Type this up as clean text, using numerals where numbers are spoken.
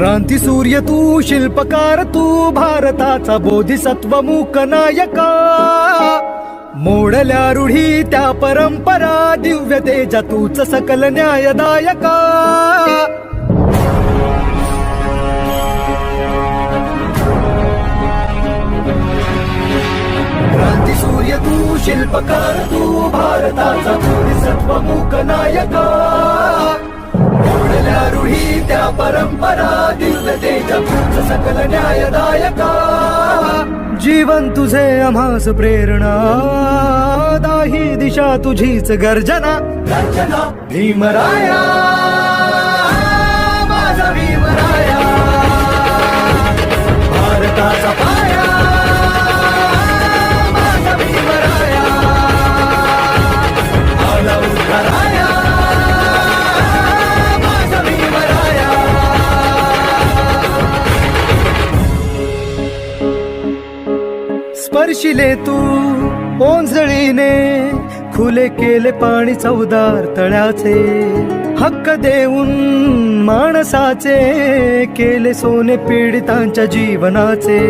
क्रांती सूर्य तू, शिल्पकार तू, भारताचा बोधिसत्व मूक नायका. मोडल्या रूढी त्या परंपरा, दिव्य तेजा तूच सकल न्यायदायका. क्रांती सूर्य तू, शिल्पकार तू, भारताचा बोधिसत्व मूक नायका. मोडल्या रूढी त्या परंपरा, दिव्य तेजा तूच सकल न्यायदायका. जीवन तुझे आम्हास प्रेरणा, दाही दिशा तुझीच गर्जना. भीमराया माझा भीमराया, भारताचा पाया माझा भीमराया. आला उद्धाराया माझा भीमराया. स्पर्शिले तू ओंजळीने, खुले केले पाणी चौदार तळ्याचे. हक्क देऊन माणसाचे, केले सोने पीडितांच्या जीवनाचे.